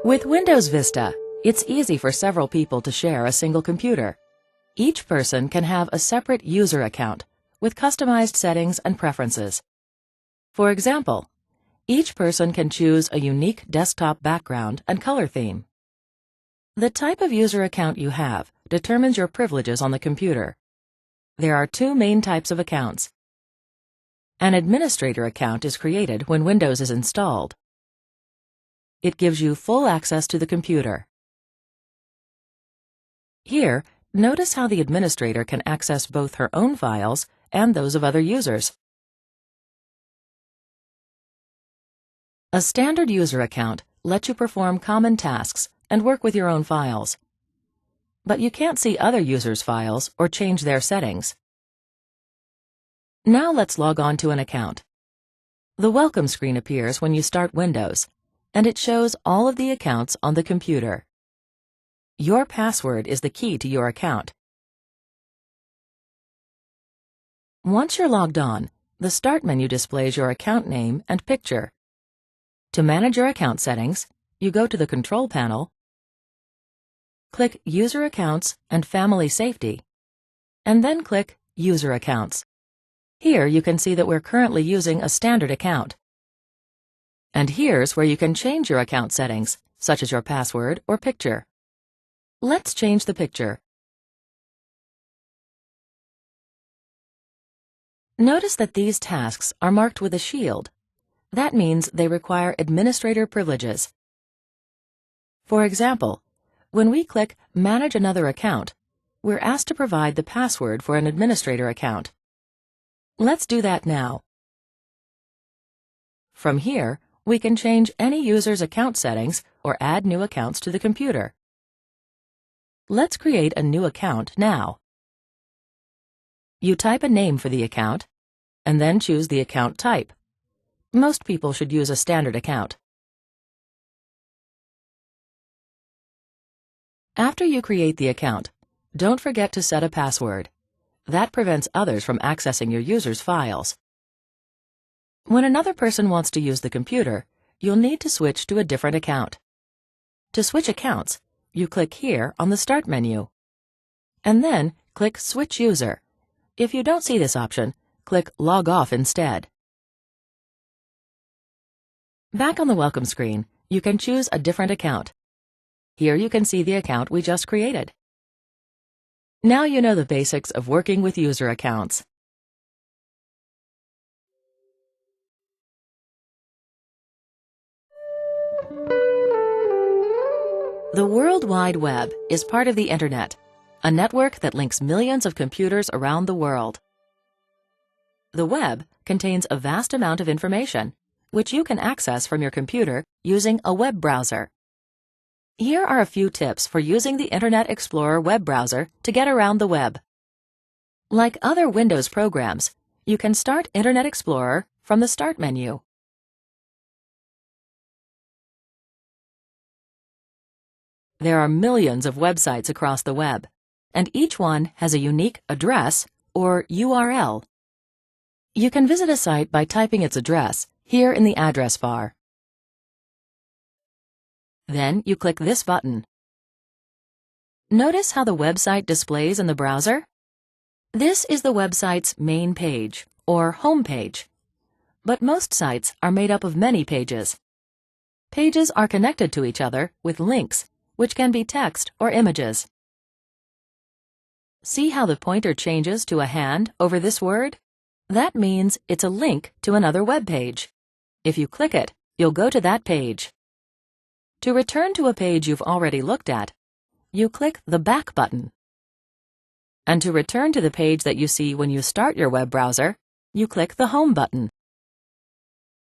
With Windows Vista, it's easy for several people to share a single computer. Each person can have a separate user account with customized settings and preferences. For example, each person can choose a unique desktop background and color theme. The type of user account you have determines your privileges on the computer. There are two main types of accounts. An administrator account is created when Windows is installed. It gives you full access to the computer. Here, notice how the administrator can access both her own files and those of other users. A standard user account lets you perform common tasks and work with your own files. But you can't see other users' files or change their settings. Now let's log on to an account. The welcome screen appears when you start Windows, and it shows all of the accounts on the computer. Your password is the key to your account. Once you're logged on, the Start menu displays your account name and picture. To manage your account settings, you go to the Control panel, click User Accounts and Family Safety, and then click User Accounts. Here you can see that we're currently using a standard account. And here's where you can change your account settings, such as your password or picture. Let's change the picture. Notice that these tasks are marked with a shield. That means they require administrator privileges. For example, when we click Manage Another Account, we're asked to provide the password for an administrator account. Let's do that now. From here, we can change any user's account settings or add new accounts to the computer. Let's create a new account now. You type a name for the account, and then choose the account type. Most people should use a standard account. After you create the account, don't forget to set a password. That prevents others from accessing your user's files. When another person wants to use the computer, you'll need to switch to a different account. To switch accounts, you click here on the Start menu. And then click Switch User. If you don't see this option, click Log Off instead. Back on the welcome screen, you can choose a different account. Here you can see the account we just created. Now you know the basics of working with user accounts. The World Wide Web is part of the Internet, a network that links millions of computers around the world. The web contains a vast amount of information, which you can access from your computer using a web browser. Here are a few tips for using the Internet Explorer web browser to get around the web. Like other Windows programs, you can start Internet Explorer from the Start menu. There are millions of websites across the web, and each one has a unique address or URL. You can visit a site by typing its address here in the address bar. Then you click this button. Notice how the website displays in the browser? This is the website's main page, or home page. But most sites are made up of many pages. Pages are connected to each other with links, which can be text or images. See how the pointer changes to a hand over this word? That means it's a link to another web page. If you click it, you'll go to that page. To return to a page you've already looked at, you click the Back button. And to return to the page that you see when you start your web browser, you click the Home button.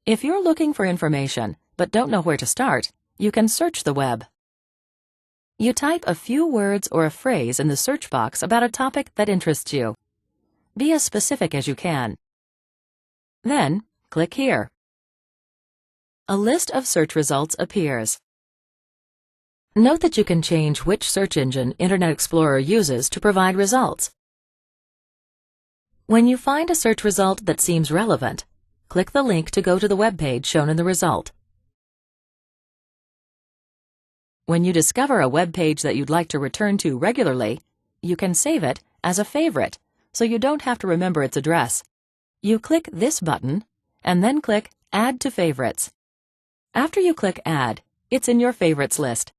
If you're looking for information but don't know where to start, you can search the web. You type a few words or a phrase in the search box about a topic that interests you. Be as specific as you can. Then, click here. A list of search results appears. Note that you can change which search engine Internet Explorer uses to provide results. When you find a search result that seems relevant, click the link to go to the web page shown in the result. When you discover a web page that you'd like to return to regularly, you can save it as a favorite, so you don't have to remember its address. You click this button, and then click Add to Favorites. After you click Add, it's in your favorites list.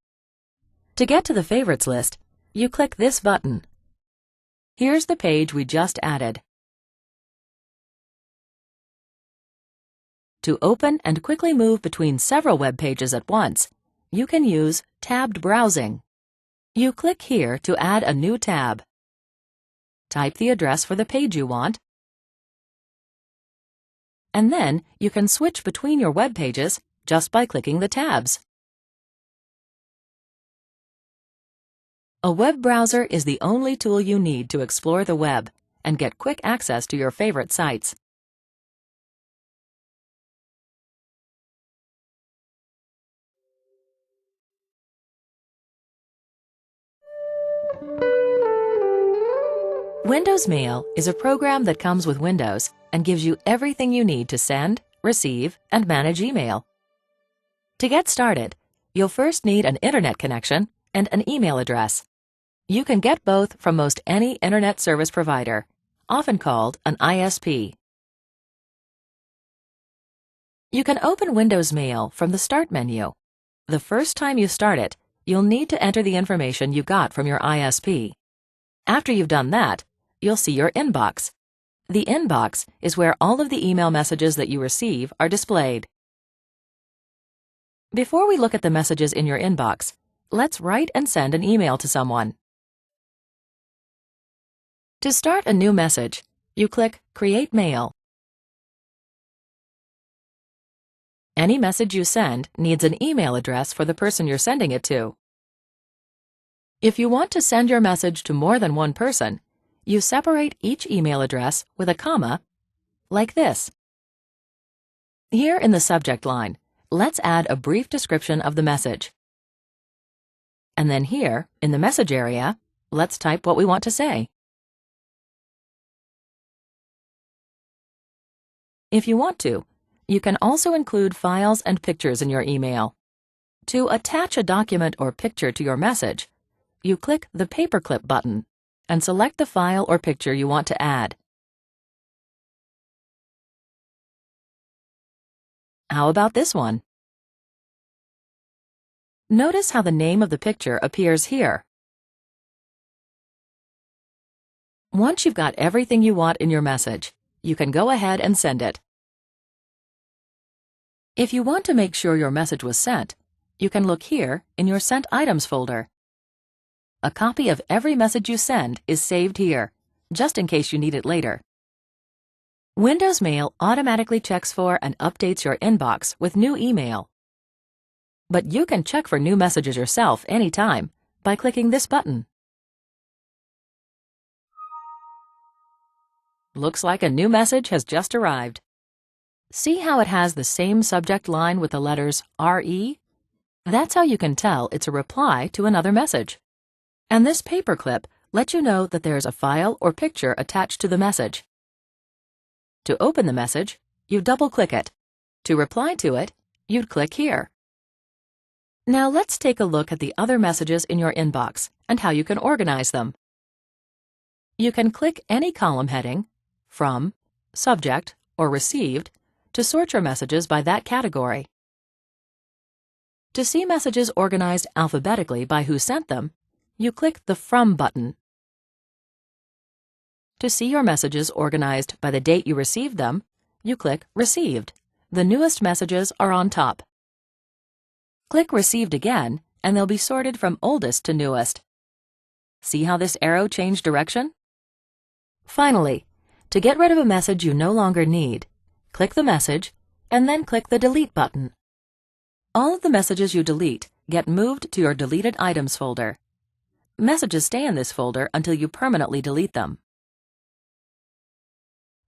To get to the favorites list, you click this button. Here's the page we just added. To open and quickly move between several web pages at once, you can use tabbed browsing. You click here to add a new tab. Type the address for the page you want, and then you can switch between your web pages just by clicking the tabs. A web browser is the only tool you need to explore the web and get quick access to your favorite sites. Windows Mail is a program that comes with Windows and gives you everything you need to send, receive, and manage email. To get started, you'll first need an internet connection and an email address. You can get both from most any internet service provider, often called an ISP. You can open Windows Mail from the Start menu. The first time you start it, you'll need to enter the information you got from your ISP. After you've done that, you'll see your inbox. The inbox is where all of the email messages that you receive are displayed. Before we look at the messages in your inbox, let's write and send an email to someone. To start a new message, you click Create Mail. Any message you send needs an email address for the person you're sending it to. If you want to send your message to more than one person, you separate each email address with a comma, like this. Here in the subject line, let's add a brief description of the message. And then here, in the message area, let's type what we want to say. If you want to, you can also include files and pictures in your email. To attach a document or picture to your message, you click the Paperclip button and select the file or picture you want to add. How about this one? Notice how the name of the picture appears here. Once you've got everything you want in your message, you can go ahead and send it. If you want to make sure your message was sent, you can look here in your Sent Items folder. A copy of every message you send is saved here, just in case you need it later. Windows Mail automatically checks for and updates your inbox with new email. But you can check for new messages yourself anytime by clicking this button. Looks like a new message has just arrived. See how it has the same subject line with the letters RE? That's how you can tell it's a reply to another message. And this paperclip lets you know that there's a file or picture attached to the message. To open the message, you double-click it. To reply to it, you'd click here. Now let's take a look at the other messages in your inbox and how you can organize them. You can click any column heading, From, Subject, or Received, to sort your messages by that category. To see messages organized alphabetically by who sent them, you click the From button. To see your messages organized by the date you received them, you click Received. The newest messages are on top. Click Received again, and they'll be sorted from oldest to newest. See how this arrow changed direction? Finally, to get rid of a message you no longer need, click the message, and then click the Delete button. All of the messages you delete get moved to your Deleted Items folder. Messages stay in this folder until you permanently delete them.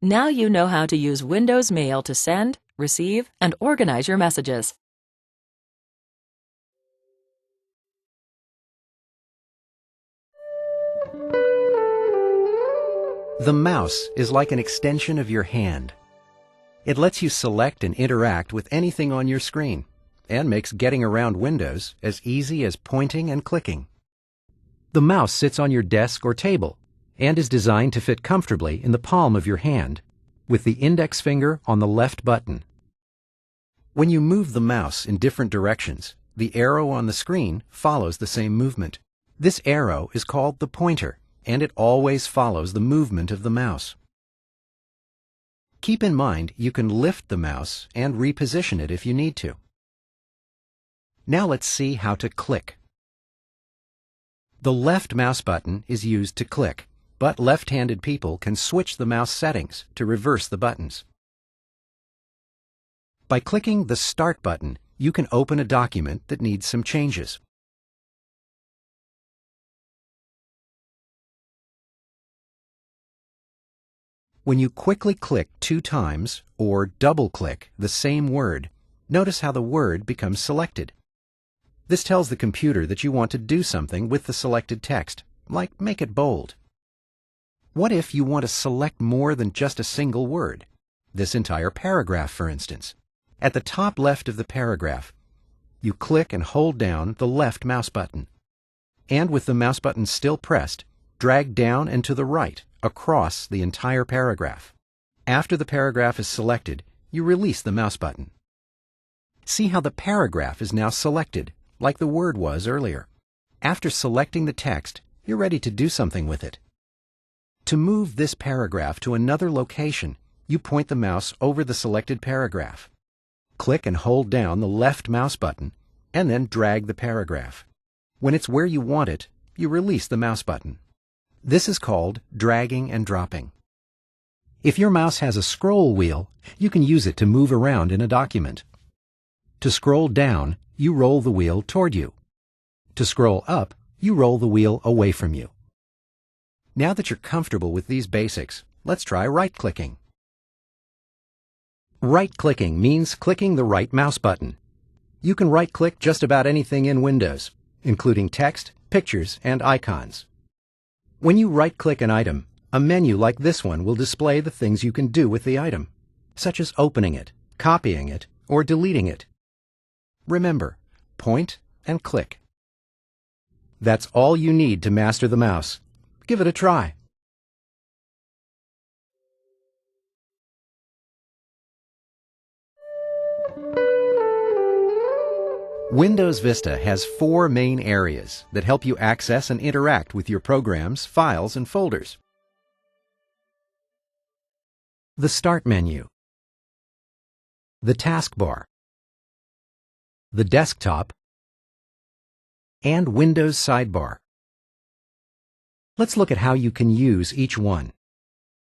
Now you know how to use Windows Mail to send, receive, and organize your messages. The mouse is like an extension of your hand. It lets you select and interact with anything on your screen, and makes getting around windows as easy as pointing and clicking. The mouse sits on your desk or table and is designed to fit comfortably in the palm of your hand, with the index finger on the left button. When you move the mouse in different directions, the arrow on the screen follows the same movement. This arrow is called the pointer, and it always follows the movement of the mouse. Keep in mind you can lift the mouse and reposition it if you need to. Now let's see how to click. The left mouse button is used to click, but left-handed people can switch the mouse settings to reverse the buttons. By clicking the Start button, you can open a document that needs some changes. When you quickly click 2 times or double-click the same word, notice how the word becomes selected. This tells the computer that you want to do something with the selected text, like make it bold. What if you want to select more than just a single word? This entire paragraph, for instance. At the top left of the paragraph, you click and hold down the left mouse button. And with the mouse button still pressed, drag down and to the right across the entire paragraph. After the paragraph is selected, you release the mouse button. See how the paragraph is now selected, like the word was earlier. After selecting the text, you're ready to do something with it. To move this paragraph to another location, you point the mouse over the selected paragraph. Click and hold down the left mouse button, and then drag the paragraph. When it's where you want it, you release the mouse button. This is called dragging and dropping. If your mouse has a scroll wheel, you can use it to move around in a document. To scroll down, you roll the wheel toward you. To scroll up, you roll the wheel away from you. Now that you're comfortable with these basics, let's try right-clicking. Right-clicking means clicking the right mouse button. You can right-click just about anything in Windows, including text, pictures, and icons. When you right-click an item, a menu like this one will display the things you can do with the item, such as opening it, copying it, or deleting it. Remember, point and click. That's all you need to master the mouse. Give it a try. Windows Vista has 4 main areas that help you access and interact with your programs, files, and folders. The Start menu, the taskbar, the desktop, and Windows sidebar. Let's look at how you can use each one.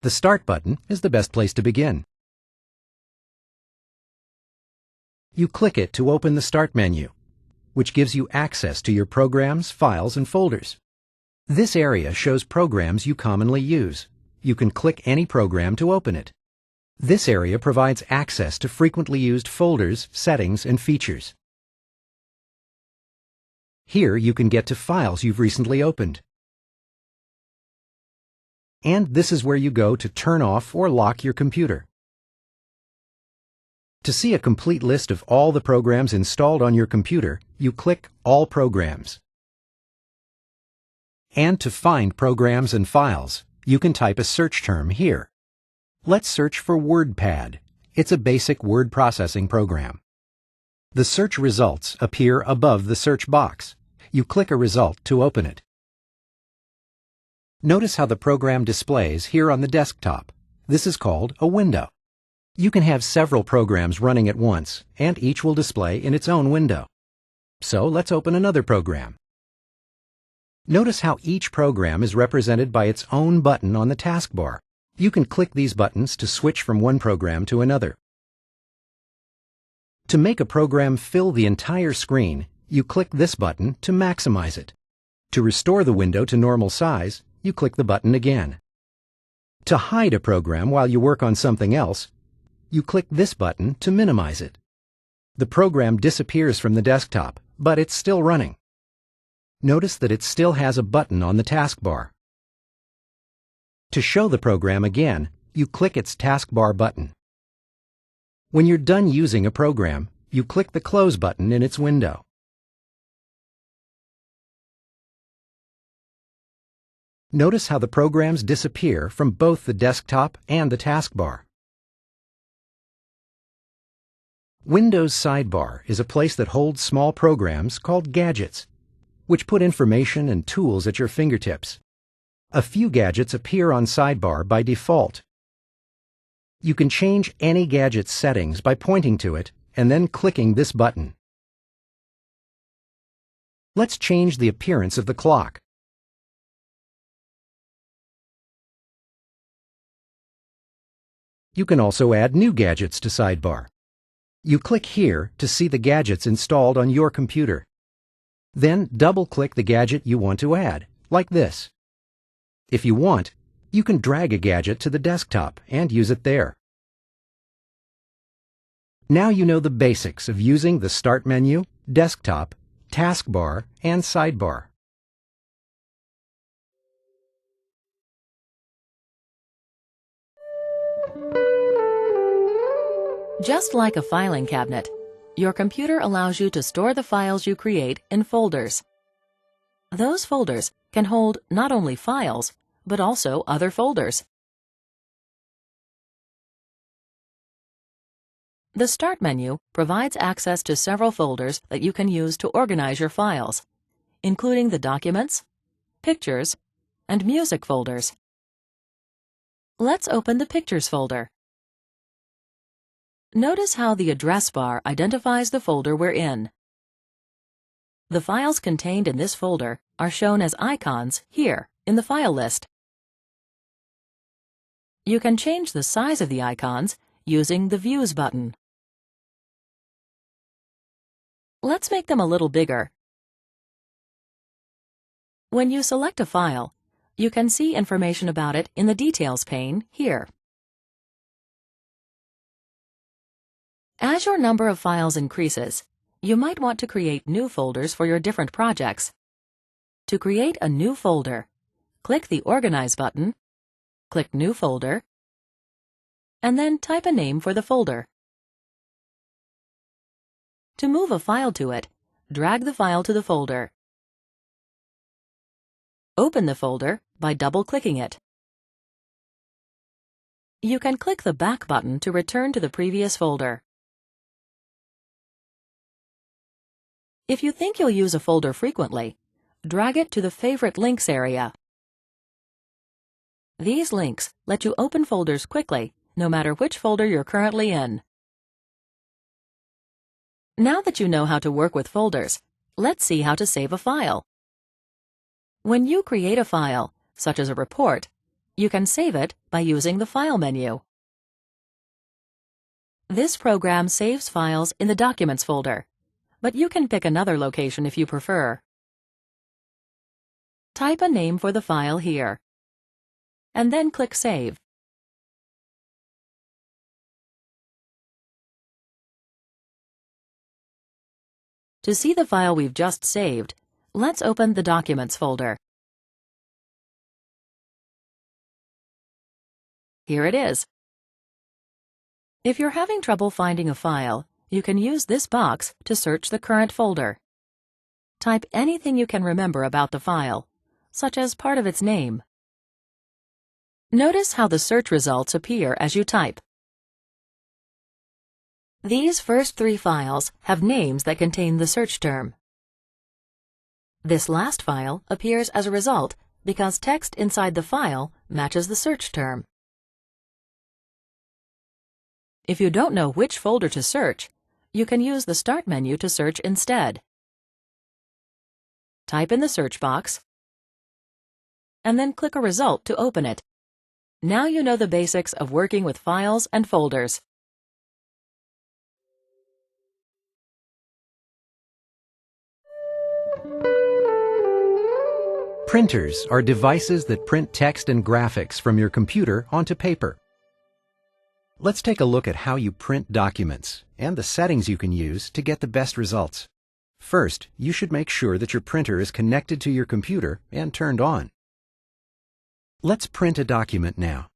The Start button is the best place to begin. You click it to open the Start menu, which gives you access to your programs, files, and folders. This area shows programs you commonly use. You can click any program to open it. This area provides access to frequently used folders, settings, and features. Here you can get to files you've recently opened. And this is where you go to turn off or lock your computer. To see a complete list of all the programs installed on your computer, you click All Programs. And to find programs and files, you can type a search term here. Let's search for WordPad. It's a basic word processing program. The search results appear above the search box. You click a result to open it. Notice how the program displays here on the desktop. This is called a window. You can have several programs running at once, and each will display in its own window. So let's open another program. Notice how each program is represented by its own button on the taskbar. You can click these buttons to switch from one program to another. To make a program fill the entire screen, you click this button to maximize it. To restore the window to normal size, you click the button again. To hide a program while you work on something else, you click this button to minimize it. The program disappears from the desktop, but it's still running. Notice that it still has a button on the taskbar. To show the program again, you click its taskbar button. When you're done using a program, you click the Close button in its window. Notice how the programs disappear from both the desktop and the taskbar. Windows Sidebar is a place that holds small programs called gadgets, which put information and tools at your fingertips. A few gadgets appear on Sidebar by default. You can change any gadget's settings by pointing to it and then clicking this button. Let's change the appearance of the clock. You can also add new gadgets to Sidebar. You click here to see the gadgets installed on your computer. Then double-click the gadget you want to add, like this. If you want, you can drag a gadget to the desktop and use it there. Now you know the basics of using the Start menu, Desktop, Taskbar, and Sidebar. Just like a filing cabinet, your computer allows you to store the files you create in folders. Those folders can hold not only files, but also other folders. The Start menu provides access to several folders that you can use to organize your files, including the Documents, Pictures, and Music folders. Let's open the Pictures folder. Notice how the address bar identifies the folder we're in. The files contained in this folder are shown as icons here in the file list. You can change the size of the icons using the Views button. Let's make them a little bigger. When you select a file, you can see information about it in the Details pane here. As your number of files increases, you might want to create new folders for your different projects. To create a new folder, click the Organize button, click New Folder, and then type a name for the folder. To move a file to it, drag the file to the folder. Open the folder by double-clicking it. You can click the Back button to return to the previous folder. If you think you'll use a folder frequently, drag it to the Favorite Links area. These links let you open folders quickly, no matter which folder you're currently in. Now that you know how to work with folders, let's see how to save a file. When you create a file, such as a report, you can save it by using the File menu. This program saves files in the Documents folder, but you can pick another location if you prefer. Type a name for the file here, and then click Save. To see the file we've just saved, let's open the Documents folder. Here it is. If you're having trouble finding a file, you can use this box to search the current folder. Type anything you can remember about the file, such as part of its name. Notice how the search results appear as you type. These first 3 files have names that contain the search term. This last file appears as a result because text inside the file matches the search term. If you don't know which folder to search, you can use the Start menu to search instead. Type in the search box, and then click a result to open it. Now you know the basics of working with files and folders. Printers are devices that print text and graphics from your computer onto paper. Let's take a look at how you print documents and the settings you can use to get the best results. First, you should make sure that your printer is connected to your computer and turned on. Let's print a document now.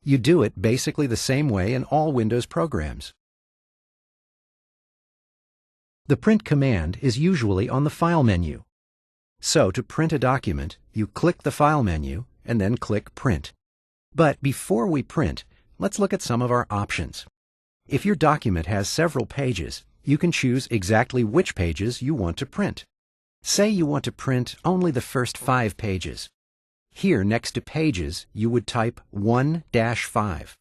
You do it basically the same way in all Windows programs. The print command is usually on the File menu. So to print a document, you click the File menu and then click Print. But before we print, let's look at some of our options. If your document has several pages, you can choose exactly which pages you want to print. Say you want to print only the first 5 pages. Here next to Pages, you would type 1-5.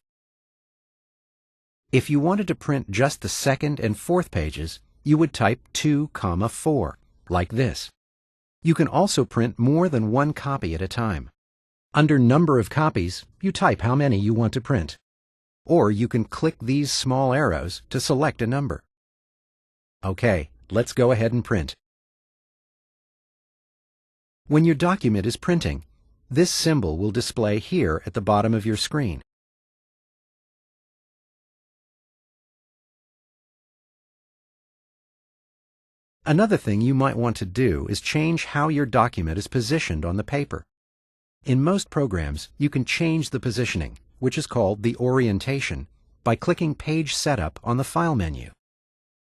If you wanted to print just the second and fourth pages, you would type 2-4, like this. You can also print more than one copy at a time. Under Number of Copies, you type how many you want to print. Or you can click these small arrows to select a number. Okay, let's go ahead and print. When your document is printing, this symbol will display here at the bottom of your screen. Another thing you might want to do is change how your document is positioned on the paper. In most programs, you can change the positioning, which is called the orientation, by clicking Page Setup on the File menu.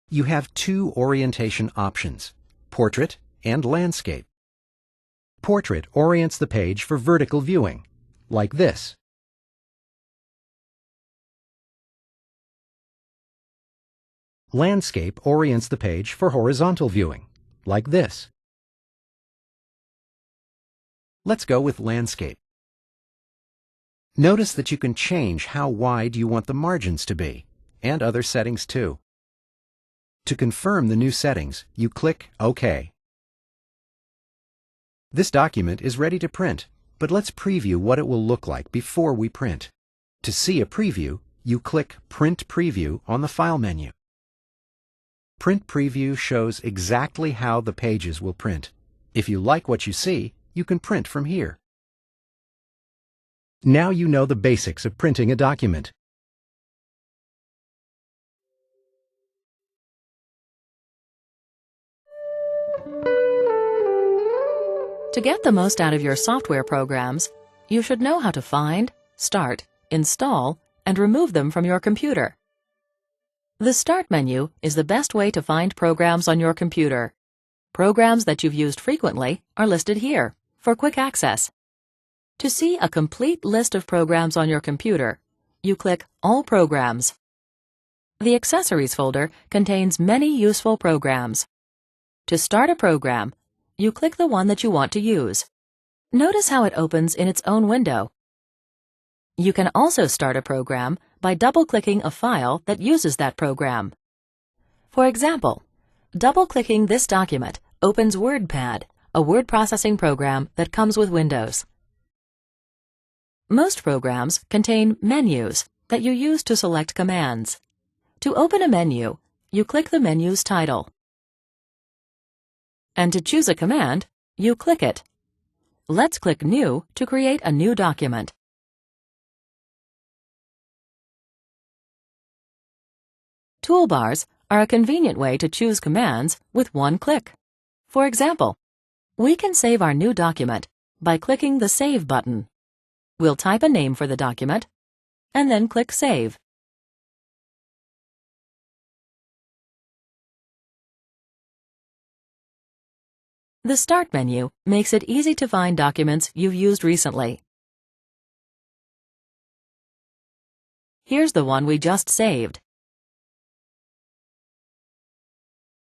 You have 2 orientation options, Portrait and Landscape. Portrait orients the page for vertical viewing, like this. Landscape orients the page for horizontal viewing, like this. Let's go with Landscape. Notice that you can change how wide you want the margins to be, and other settings too. To confirm the new settings, you click OK. This document is ready to print, but let's preview what it will look like before we print. To see a preview, you click Print Preview on the File menu. Print Preview shows exactly how the pages will print. If you like what you see, you can print from here. Now you know the basics of printing a document. To get the most out of your software programs, you should know how to find, start, install, and remove them from your computer. The Start menu is the best way to find programs on your computer. Programs that you've used frequently are listed here for quick access. To see a complete list of programs on your computer, you click All Programs. The Accessories folder contains many useful programs. To start a program, you click the one that you want to use. Notice how it opens in its own window. You can also start a program by double-clicking a file that uses that program. For example, double-clicking this document opens WordPad, a word processing program that comes with Windows. Most programs contain menus that you use to select commands. To open a menu, you click the menu's title. And to choose a command, you click it. Let's click New to create a new document. Toolbars are a convenient way to choose commands with one click. For example, we can save our new document by clicking the Save button. We'll type a name for the document and then click Save. The Start menu makes it easy to find documents you've used recently. Here's the one we just saved.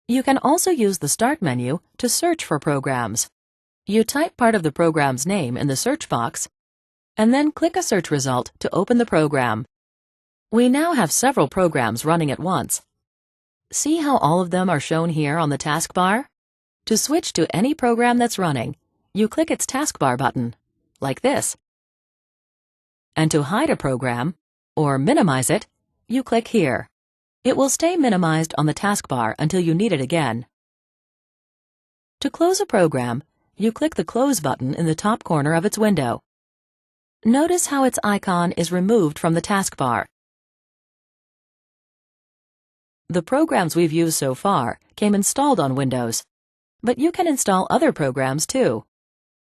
You can also use the Start menu to search for programs. You type part of the program's name in the search box, and then click a search result to open the program. We now have several programs running at once. See how all of them are shown here on the taskbar? To switch to any program that's running, you click its taskbar button, like this. And to hide a program, or minimize it, you click here. It will stay minimized on the taskbar until you need it again. To close a program, you click the Close button in the top corner of its window. Notice how its icon is removed from the taskbar. The programs we've used so far came installed on Windows, but you can install other programs too.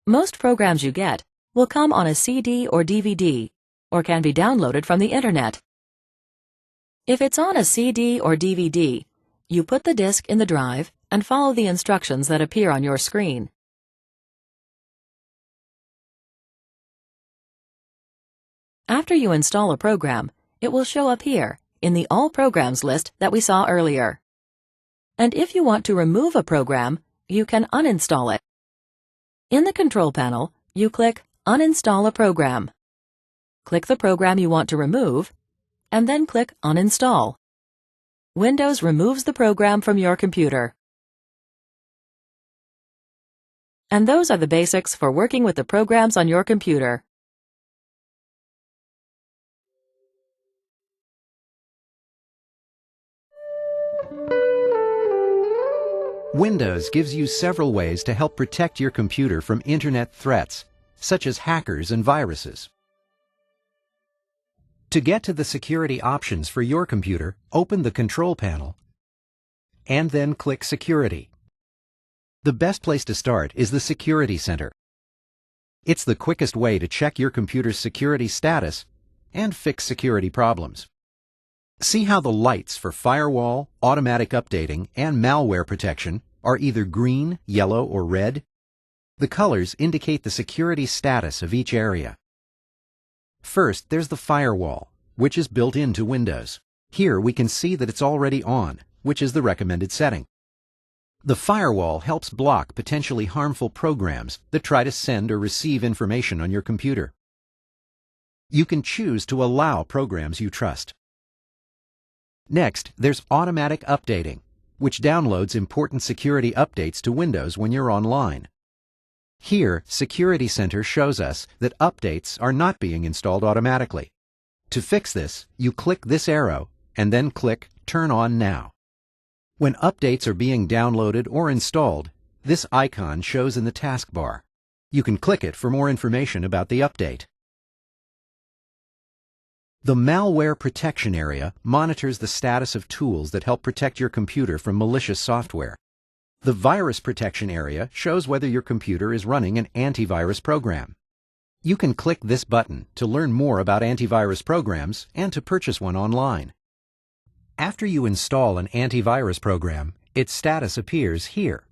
Most programs you get will come on a CD or DVD, or can be downloaded from the internet. If it's on a CD or DVD, You put the disk in the drive and follow the instructions that appear on your screen. After you install a program, it will show up here in the All Programs list that we saw earlier. And if you want to remove a program, you can uninstall it. In the control panel, you click Uninstall a program. Click the program you want to remove, and then click Uninstall. Windows removes the program from your computer. And those are the basics for working with the programs on your computer. Windows gives you several ways to help protect your computer from internet threats, such as hackers and viruses. To get to the security options for your computer, open the Control Panel and then click Security. The best place to start is the Security Center. It's the quickest way to check your computer's security status and fix security problems. See how the lights for firewall, automatic updating, and malware protection are either green, yellow, or red? The colors indicate the security status of each area. First, there's the firewall, which is built into Windows. Here we can see that it's already on, which is the recommended setting. The firewall helps block potentially harmful programs that try to send or receive information on your computer. You can choose to allow programs you trust. Next, there's automatic updating, which downloads important security updates to Windows when you're online. Here, Security Center shows us that updates are not being installed automatically. To fix this, you click this arrow and then click Turn On Now. When updates are being downloaded or installed, this icon shows in the taskbar. You can click it for more information about the update. The Malware Protection area monitors the status of tools that help protect your computer from malicious software. The Virus Protection area shows whether your computer is running an antivirus program. You can click this button to learn more about antivirus programs and to purchase one online. After you install an antivirus program, its status appears here.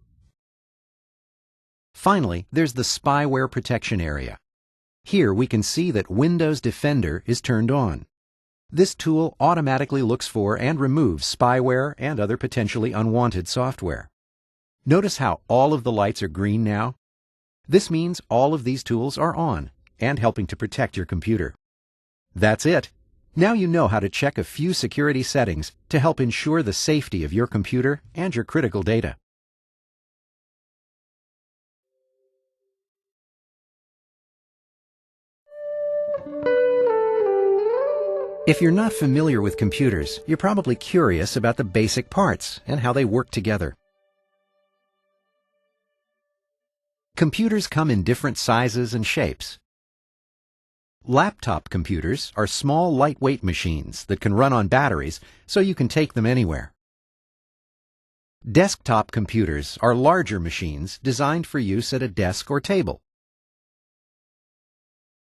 Finally, there's the Spyware Protection area. Here we can see that Windows Defender is turned on. This tool automatically looks for and removes spyware and other potentially unwanted software. Notice how all of the lights are green now? This means all of these tools are on and helping to protect your computer. That's it. Now you know how to check a few security settings to help ensure the safety of your computer and your critical data. If you're not familiar with computers, you're probably curious about the basic parts and how they work together. Computers come in different sizes and shapes. Laptop computers are small, lightweight machines that can run on batteries, so you can take them anywhere. Desktop computers are larger machines designed for use at a desk or table.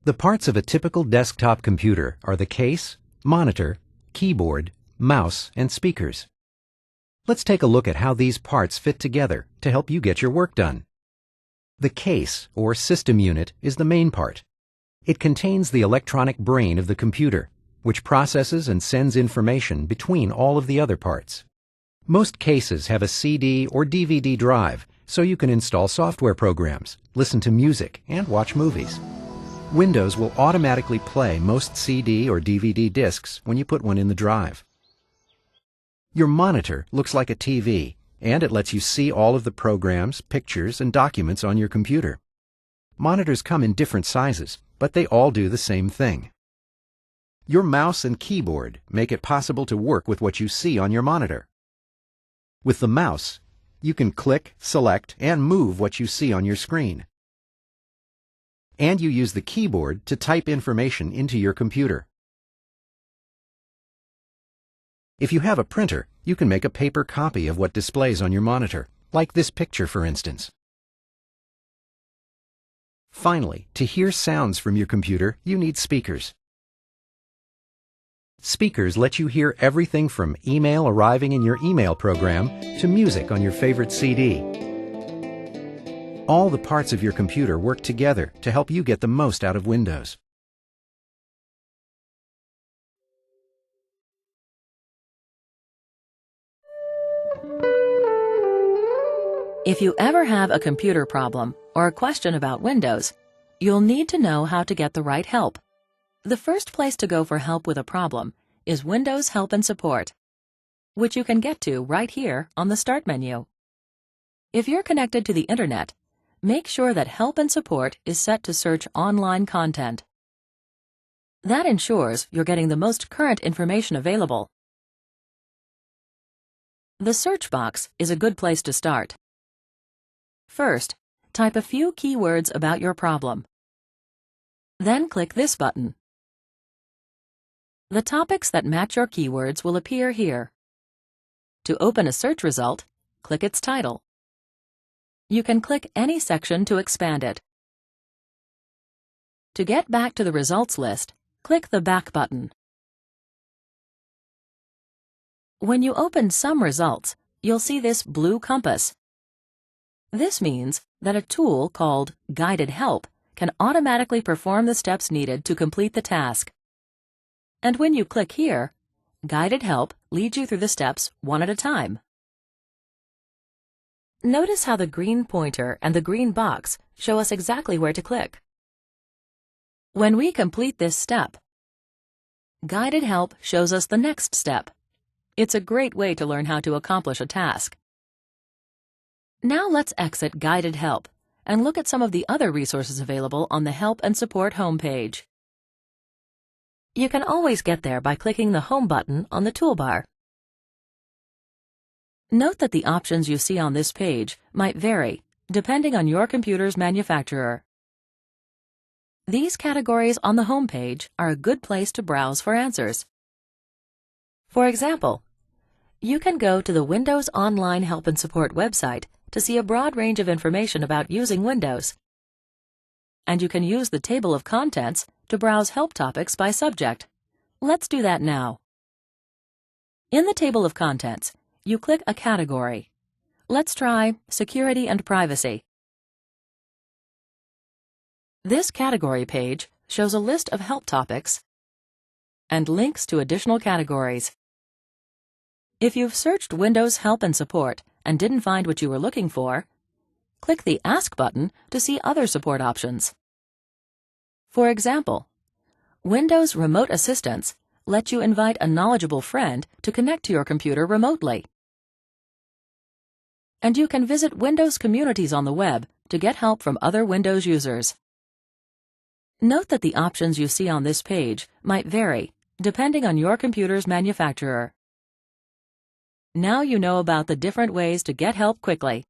The parts of a typical desktop computer are the case, monitor, keyboard, mouse, and speakers. Let's take a look at how these parts fit together to help you get your work done. The case, or system unit, is the main part. It contains the electronic brain of the computer, which processes and sends information between all of the other parts. Most cases have a CD or DVD drive, so you can install software programs, listen to music, and watch movies. Windows will automatically play most CD or DVD discs when you put one in the drive. Your monitor looks like a TV, and it lets you see all of the programs, pictures, and documents on your computer. Monitors come in different sizes, but they all do the same thing. Your mouse and keyboard make it possible to work with what you see on your monitor. With the mouse, you can click, select, and move what you see on your screen. And you use the keyboard to type information into your computer. If you have a printer, you can make a paper copy of what displays on your monitor, like this picture, for instance. Finally, to hear sounds from your computer, you need speakers. Speakers let you hear everything from email arriving in your email program to music on your favorite CD. All the parts of your computer work together to help you get the most out of Windows. If you ever have a computer problem or a question about Windows, you'll need to know how to get the right help. The first place to go for help with a problem is Windows Help and Support, which you can get to right here on the Start menu. If you're connected to the Internet, make sure that Help and Support is set to search online content. That ensures you're getting the most current information available. The search box is a good place to start. First, type a few keywords about your problem. Then click this button. The topics that match your keywords will appear here. To open a search result, click its title. You can click any section to expand it. To get back to the results list, click the Back button. When you open some results, you'll see this blue compass. This means that a tool called Guided Help can automatically perform the steps needed to complete the task. And when you click here, Guided Help leads you through the steps one at a time. Notice how the green pointer and the green box show us exactly where to click. When we complete this step, Guided Help shows us the next step. It's a great way to learn how to accomplish a task. Now let's exit Guided Help and look at some of the other resources available on the Help and Support homepage. You can always get there by clicking the Home button on the toolbar. Note that the options you see on this page might vary, depending on your computer's manufacturer. These categories on the home page are a good place to browse for answers. For example, you can go to the Windows Online Help and Support website to see a broad range of information about using Windows. And you can use the table of contents to browse help topics by subject. Let's do that now. In the table of contents, you click a category. Let's try Security and Privacy. This category page shows a list of help topics and links to additional categories. If you've searched Windows Help and Support and didn't find what you were looking for, click the Ask button to see other support options. For example, Windows Remote Assistance lets you invite a knowledgeable friend to connect to your computer remotely. And you can visit Windows communities on the web to get help from other Windows users. Note that the options you see on this page might vary, depending on your computer's manufacturer. Now you know about the different ways to get help quickly.